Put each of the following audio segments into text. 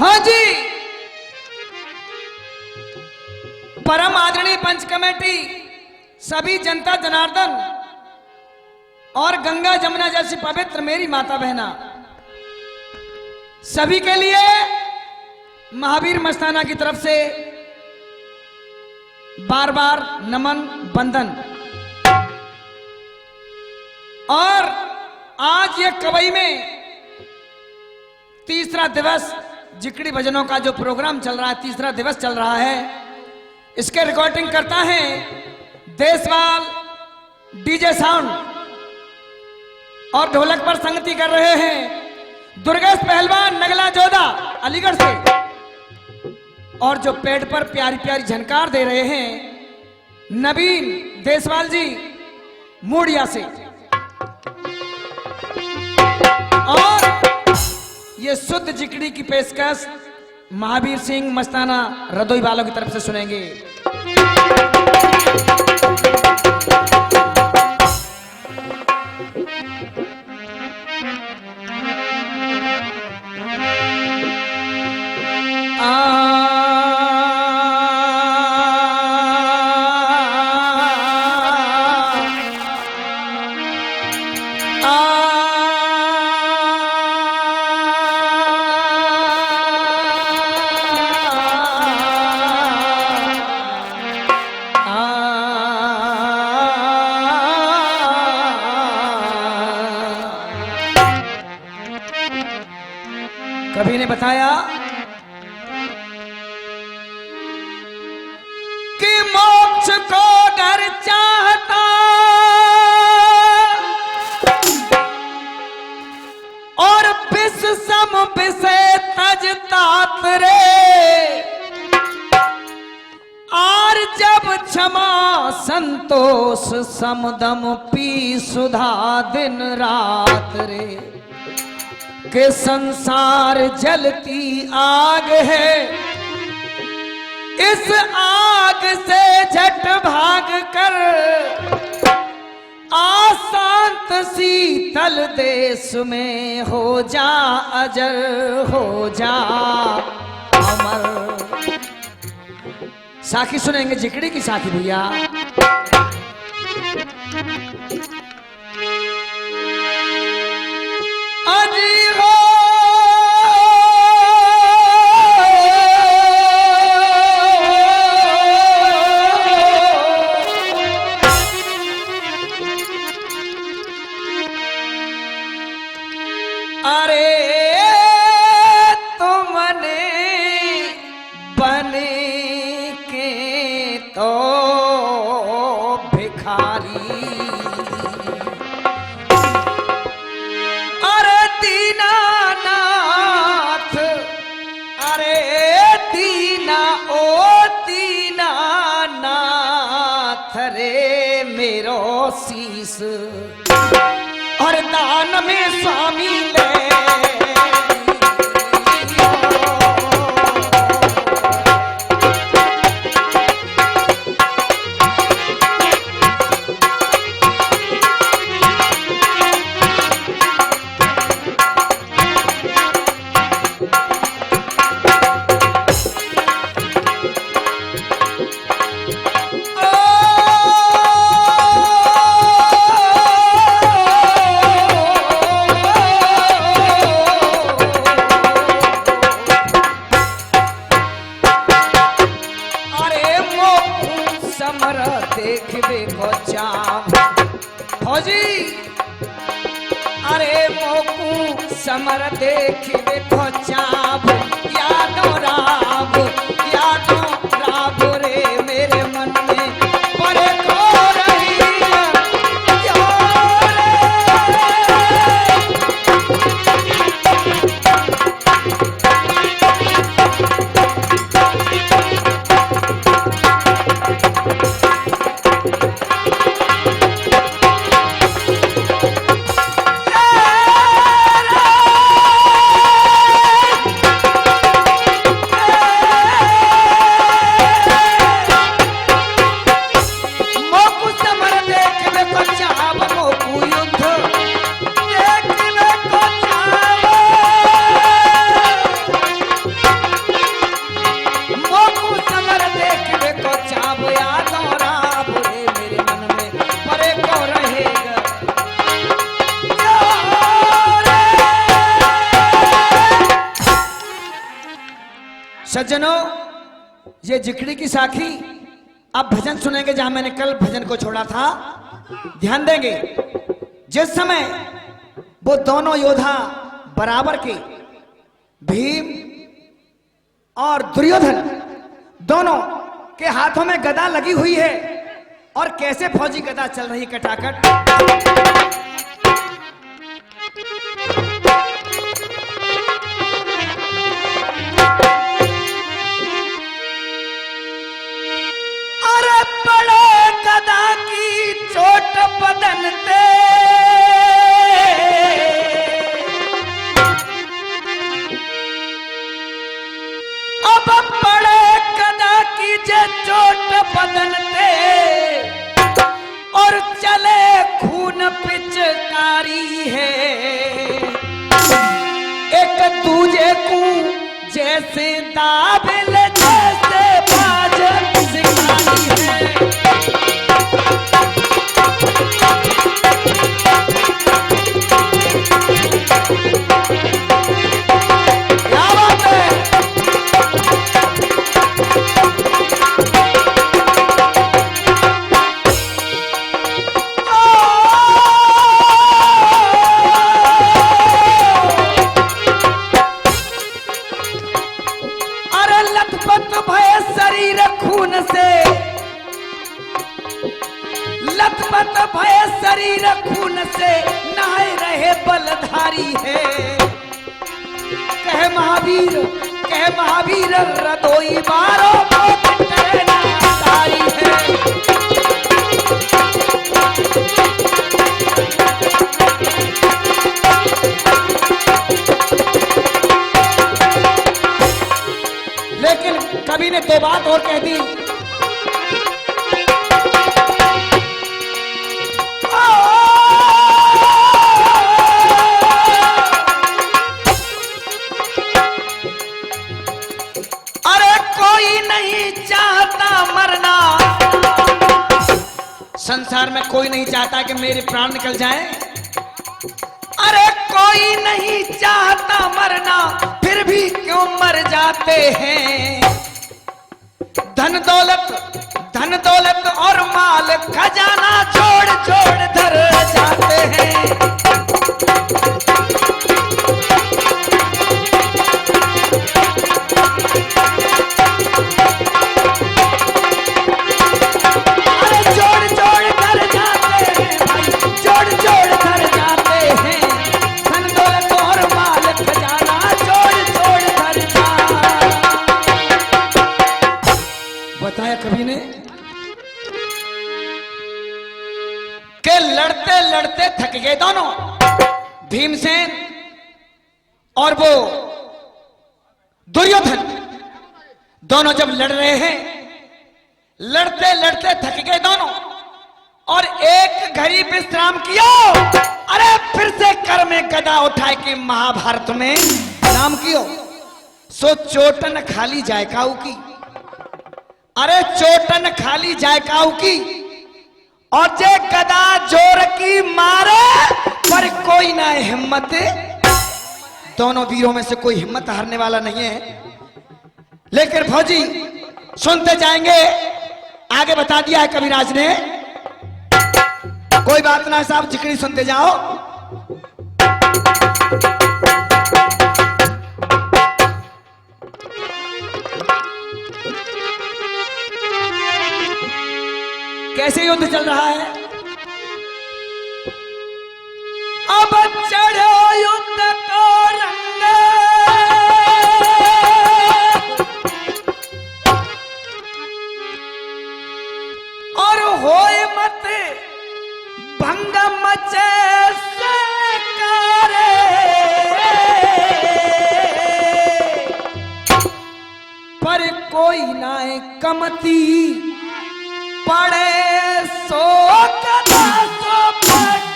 हाँ जी, परम आदरणीय पंच कमेटी, सभी जनता जनार्दन और गंगा जमुना जैसी पवित्र मेरी माता बहना, सभी के लिए महावीर मस्ताना की तरफ से बार बार नमन बंदन। और आज ये कवई में तीसरा दिवस जिकड़ी भजनों का जो प्रोग्राम चल रहा है, तीसरा दिवस चल रहा है, इसके रिकॉर्डिंग करता है देशवाल डीजे साउंड और ढोलक पर संगति कर रहे हैं दुर्गेश पहलवान नगला जोधा अलीगढ़ से, और जो पेड़ पर प्यारी प्यारी झनकार दे रहे हैं नवीन देशवाल जी मूड़िया से। और ये शुद्ध जिकड़ी की पेशकश महावीर सिंह मस्ताना रदोई वालों की तरफ से सुनेंगे। कभी ने बताया कि मोक्ष को घर चाहता और विष सम विषे तजता रे, और जब क्षमा संतोष समदम पी सुधा दिन रात रे, के संसार जलती आग है, इस आग से झट भाग कर आशांत शीतल देश में हो जा अजर, हो जा अमर। साखी सुनेंगे जिकड़ी की साखी भैया। अजी हो अरे तुमने बने के तो भिखारी, दीनानाथ, अरे दीना ओ दीनानाथ रे मेरो शीस, और दान में स्वामी ले। समर देखिबे को चाब, यादो राब, यादो राब रे मेरे मन में परे को रही सज्जनों, ये जिकड़ी की साखी अब भजन सुनेंगे जहां मैंने कल भजन को छोड़ा था। ध्यान देंगे, जिस समय वो दोनों योद्धा बराबर के भीम और दुर्योधन दोनों के हाथों में गदा लगी हुई है और कैसे फौजी गदा चल रही कटाकट। अरे बड़े गदा की चोट बदन पे, अब बड़े गदा की जे चोट बदन पे और चले खून पिचकारी है। एक दूजे को जैसे दाबिल जैसे बाज सिखाई है। क्या बात है। लथपथ भय शरीर खून से नहाए रहे बलधारी है। कह महावीर रदोई बारो तारी है। लेकिन कवि ने दो बात और कह दी। संसार में कोई नहीं चाहता कि मेरे प्राण निकल जाएं। अरे कोई नहीं चाहता मरना, फिर भी क्यों मर जाते हैं। धन दौलत और माल खजाना छोड़ छोड़ धर जाते हैं। बताया कवि ने कि लड़ते लड़ते थक गए दोनों, भीमसेन और वो दुर्योधन दोनों जब लड़ रहे हैं, लड़ते लड़ते थक गए दोनों और एक घड़ी विश्राम किया। अरे फिर से कर में गदा उठाए के महाभारत में नाम कियो। सो चोटन खाली जायकाऊ की, अरे चोटन खाली जायकाऊ की और जे गदा जोर की मारे पर कोई ना हिम्मत। दोनों वीरों में से कोई हिम्मत हारने वाला नहीं है। लेकिन फौजी सुनते जाएंगे, आगे बता दिया है कविराज ने। कोई बात ना साहब, जिक्री सुनते जाओ। कैसे युद्ध चल रहा है। अब चढ़ो युद्ध को रंग, और होए मत भंग मचे से करे। पर कोई ना कमती पड़े सो कदा सो पट।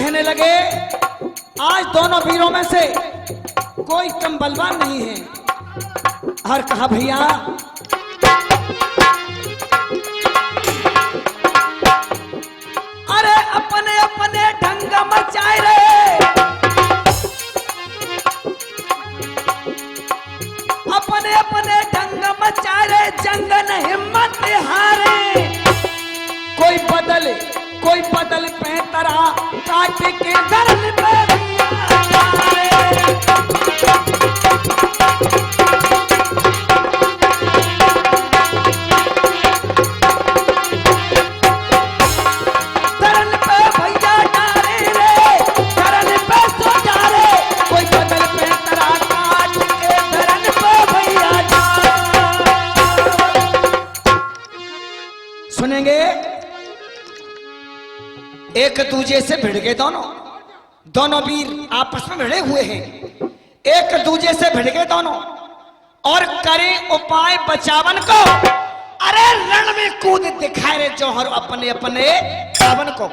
कहने लगे आज दोनों वीरों में से कोई कम बलवान नहीं है। और कहा भैया अरे अपने अपने ढंग मचाए रे, अपने अपने ढंग मचाए रे, जंगन हिम्मत हारे। कोई बदल पे तरा काट के धरन पे एक दूजे से भिड़ गए। दोनों वीर आपस में भिड़े हुए हैं, एक दूजे से भिड़ गए दोनों और करें उपाय बचावन को। अरे रण में कूद दिखाए रे जौहर अपने अपने रावण को।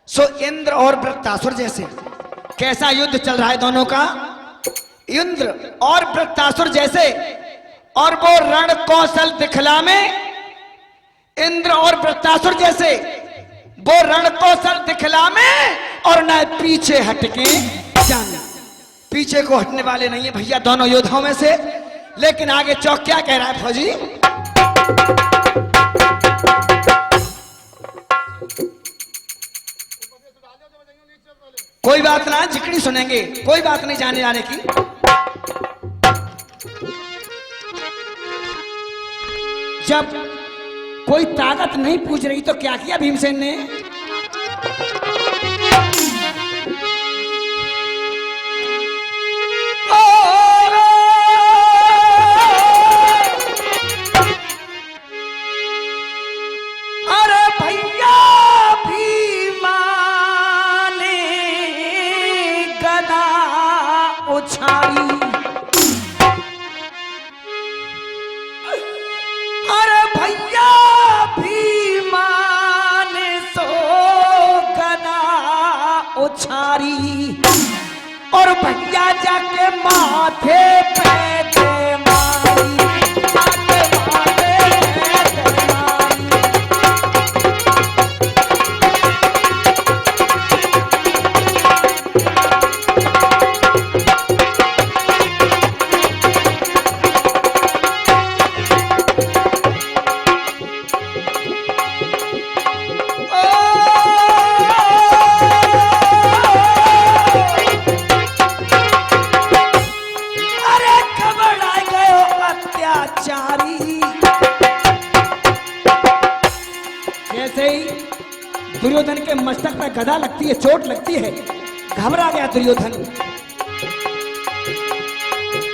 सो इंद्र और वृत्तासुर जैसे कैसा युद्ध चल रहा है दोनों का, इंद्र और वृत्तासुर जैसे। और वो रण कौशल दिखला में इंद्र और वृत्तासुर जैसे वो रण कौशल दिखला में और न पीछे हटके जाना। पीछे को हटने वाले नहीं है भैया दोनों योद्धाओं में से। लेकिन आगे चौक क्या कह रहा है फौजी, कोई बात ना झिकड़ी सुनेंगे, कोई बात नहीं जाने जाने की। जब कोई ताकत नहीं पूछ रही तो क्या किया भीमसेन ने, अरे भैया भीमा ने गदा उछाली, अरे भैया भीमा ने सो गदा उछारी और भैया जाके माथे पे दे मारी, जाके माथे पे दे मारी। दुर्योधन के मस्तक पे गदा लगती है, चोट लगती है, घबरा गया दुर्योधन।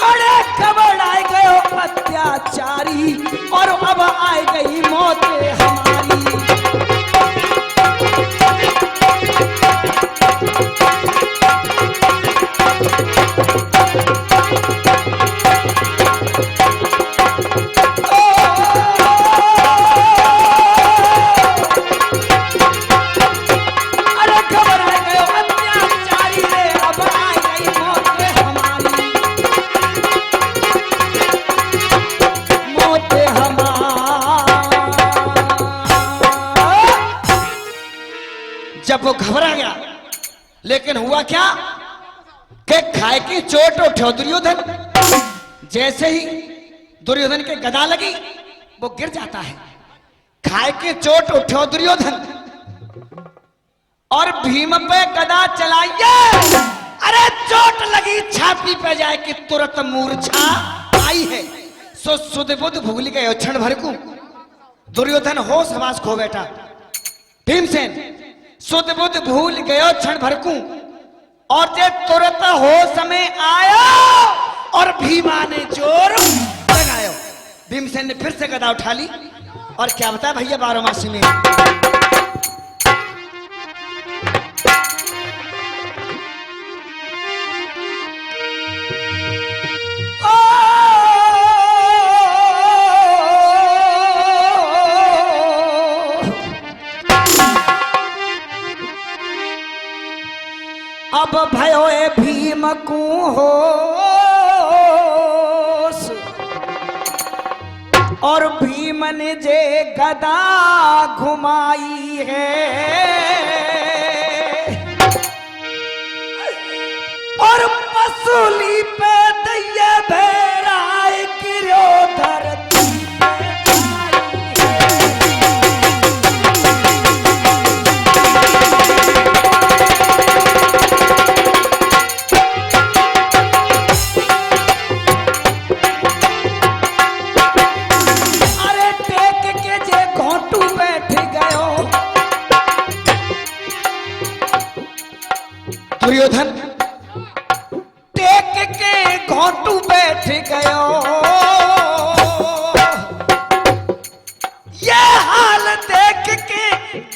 अरे घबरा गए अत्याचारी और अब आए गई मौत हमारी। जब वो घबरा गया, लेकिन हुआ क्या कि खाए की चोट उठो दुर्योधन। जैसे ही दुर्योधन के गदा लगी वो गिर जाता है। खाए की चोट उठो दुर्योधन और भीम पे गदा चलाइए। अरे चोट लगी छाती पे जाए कि तुरंत मूर्छा आई है। सो सुध बुध भूल गए क्षण भर को दुर्योधन होश हवास खो बैठा। भीमसेन सुध बुध भूल गयो क्षण भर को और जे तुरंत होश में आया और भीमा ने जोर लगायो। भीमसेन ने फिर से गदा उठा ली और क्या बताया भैया 12 मासी में अब भयो ए भीम को हो और भीम ने जे गदा घुमाई है और मसूली पे दैया भेराए गिरो धरती दुर्योधन टेक के घोटू बैठ गयो। ये हाल देख के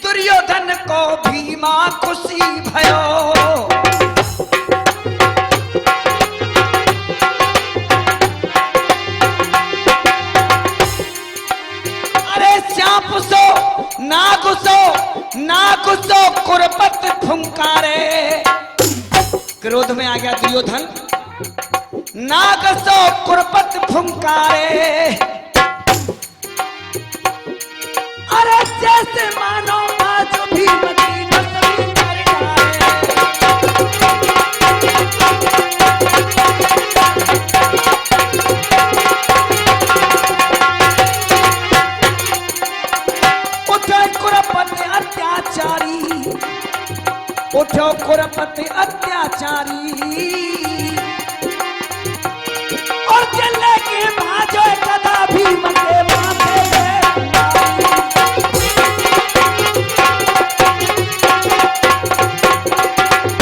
दुर्योधन को भीमा खुशी भयो। अरे श्याम सो ना गुस्सो कुरपत फुंकारे। क्रोध में आ गया दुर्योधन, नागसो कुरपत फुंकारे। अरे जैसे मानो आज भीम की नसली कर उठो कुरपत अत्याचारी, उठो कुरपति अत्याचारी और चले के भाजो कदा भीम के माथे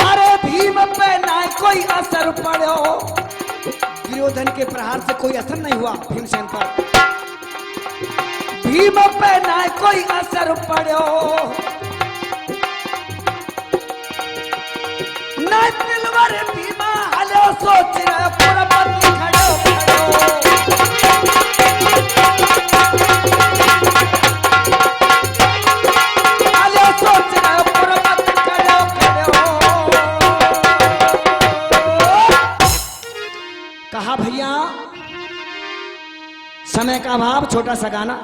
अरे भीम पे ना कोई असर पड़ो। दुर्योधन के प्रहार से कोई असर नहीं हुआ भीमसेन पर। भीम पे ना कोई असर पड़ो। दिलवर भीमा हलो सोच रहे कुरपत खड़ो हलो सोच रहे कुरपत खड़ो। कहा भैया समय का अभाव, छोटा सा गाना।